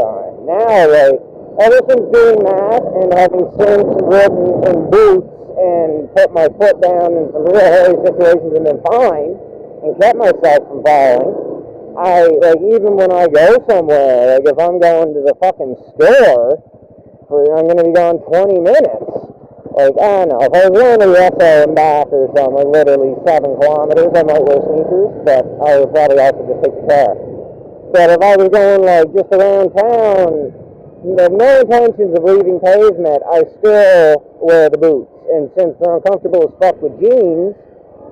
time. Now, like, ever since doing that and having since ridden in boots and put my foot down in some real hairy situations and been fine and kept myself from falling, like, even when I go somewhere, like, if I'm going to the fucking store, I'm going to be gone 20 minutes. Like, I don't know, if I was going to the SO and back or something, like literally 7 kilometers, I might wear sneakers, but I would probably also just take the car. But if I was going, like, just around town, with no intentions of leaving pavement, I still wear the boots. And since they're uncomfortable as fuck with jeans,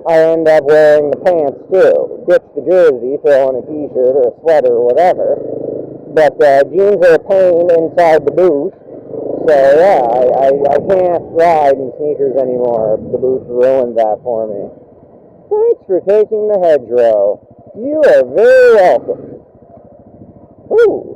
I end up wearing the pants too. Ditch the jersey, throw on a t-shirt or a sweater or whatever. But jeans are a pain inside the boot. So yeah, I can't ride in sneakers anymore. The boots ruined that for me. Thanks for taking the hedgerow. You are very welcome. Ooh.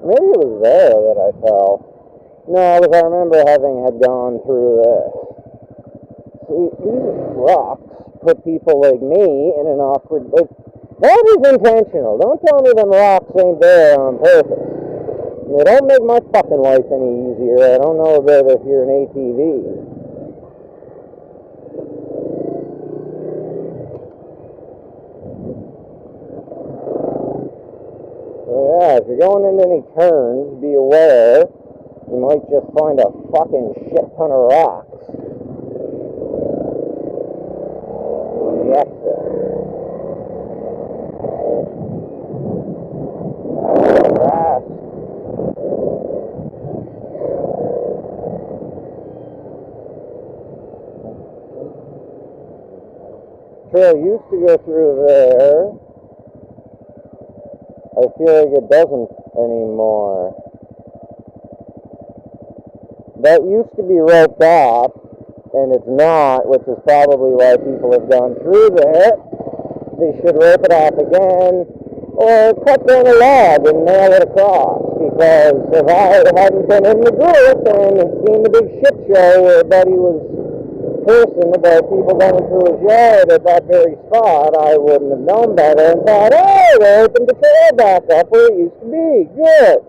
Maybe it was there that I fell. No, because I remember had gone through this. See, these rocks put people like me in an awkward, like, that is intentional. Don't tell me them rocks ain't there on purpose. They don't make my fucking life any easier. I don't know about if you're an ATV. So yeah, if you're going into any turns, be aware. You might just find a fucking shit ton of rocks on the exit. Grass. Trail used to go through there. I feel like it doesn't anymore. That used to be roped off, and it's not, which is probably why people have gone through there. They should rope it off again, or cut down a log and nail it across, because if I hadn't been in the group and seen the big shit show where Buddy was cursing about people going through his yard at that very spot, I wouldn't have known better and thought, oh, they opened the trail back up where it used to be. Good.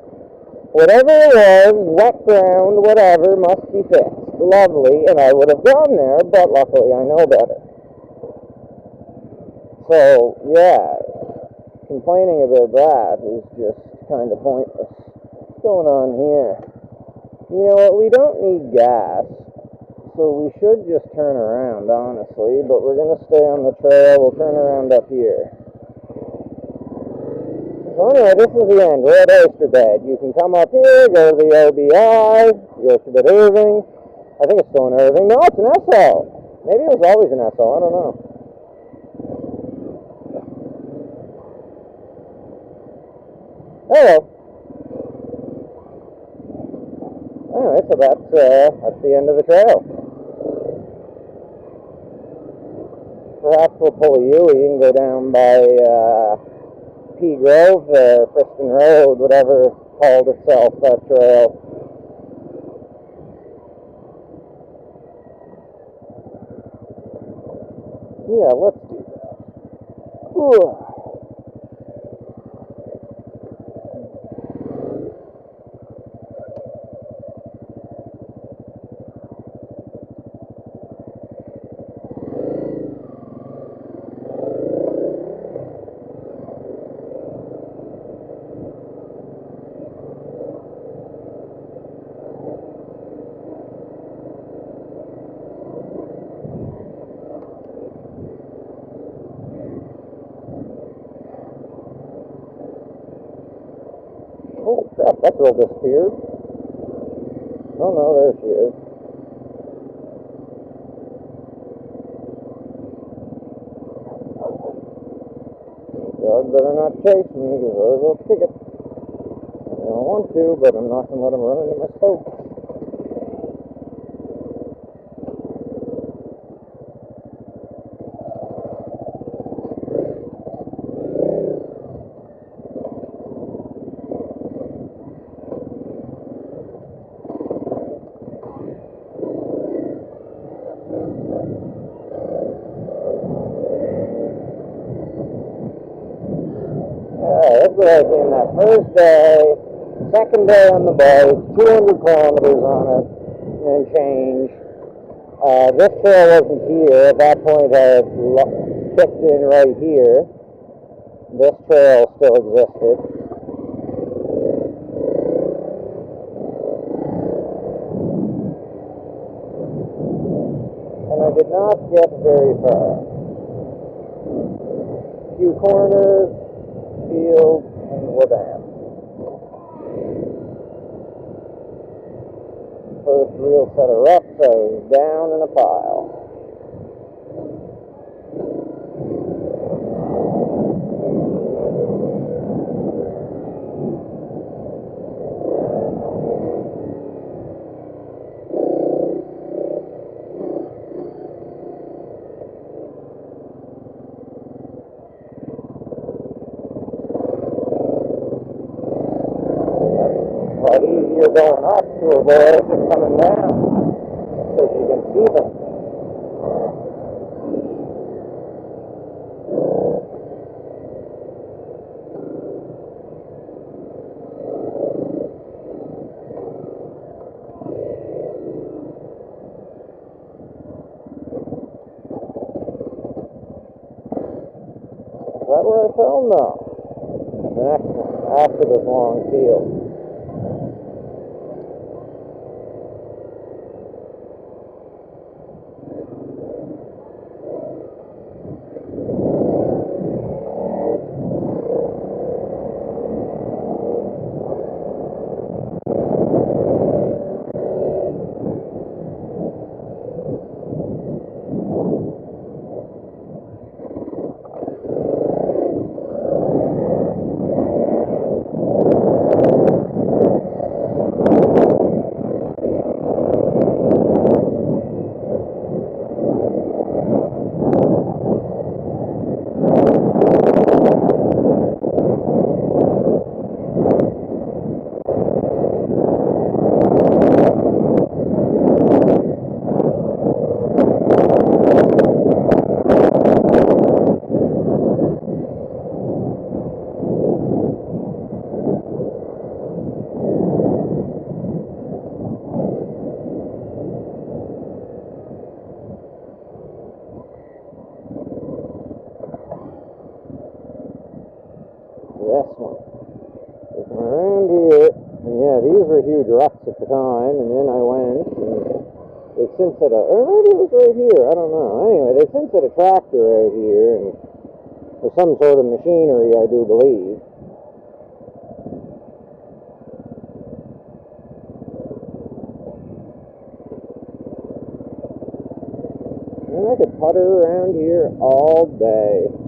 Whatever it was, wet ground, whatever, must be fixed. Lovely, and I would have gone there, but luckily I know better. So, yeah, complaining about that is just kind of pointless. What's going on here? You know what, we don't need gas, so we should just turn around, honestly, but we're going to stay on the trail. We'll turn around up here. So anyway, this is the end. We're at Oysterbed. You can come up here, go to the OBI, the Oysterbed Irving. I think it's still in Irving. No, it's an SO. Maybe it was always an SO. I don't know. Hello. Anyway, so that's the end of the trail. Perhaps we'll pull a U-ey and go down by P Grove there, Friston Road, whatever called itself, that trail. Yeah, let's do that. Ooh. Holy crap, that girl disappeared. Oh no, there she is. Dog better not chase me, because I will kick it. I don't want to, but I'm not going to let him run into my spokes. like in that first day, second day on the bike, 200 kilometers on it and change. This trail wasn't here. At that point, I had kicked in right here. This trail still existed. And I did not get very far. A few corners, field, and whabam. First real set of ruts, I was down in a pile. A lot easier going up to avoid than coming down, because you can see them. Is that where I fell? No. The next one, after this long field. This one. Looking around here, and yeah, these were huge ruts at the time, and then I went, and they since had a, or maybe it was right here, I don't know. Anyway, they since had a tractor out here, and for some sort of machinery, I do believe. And I could putter around here all day.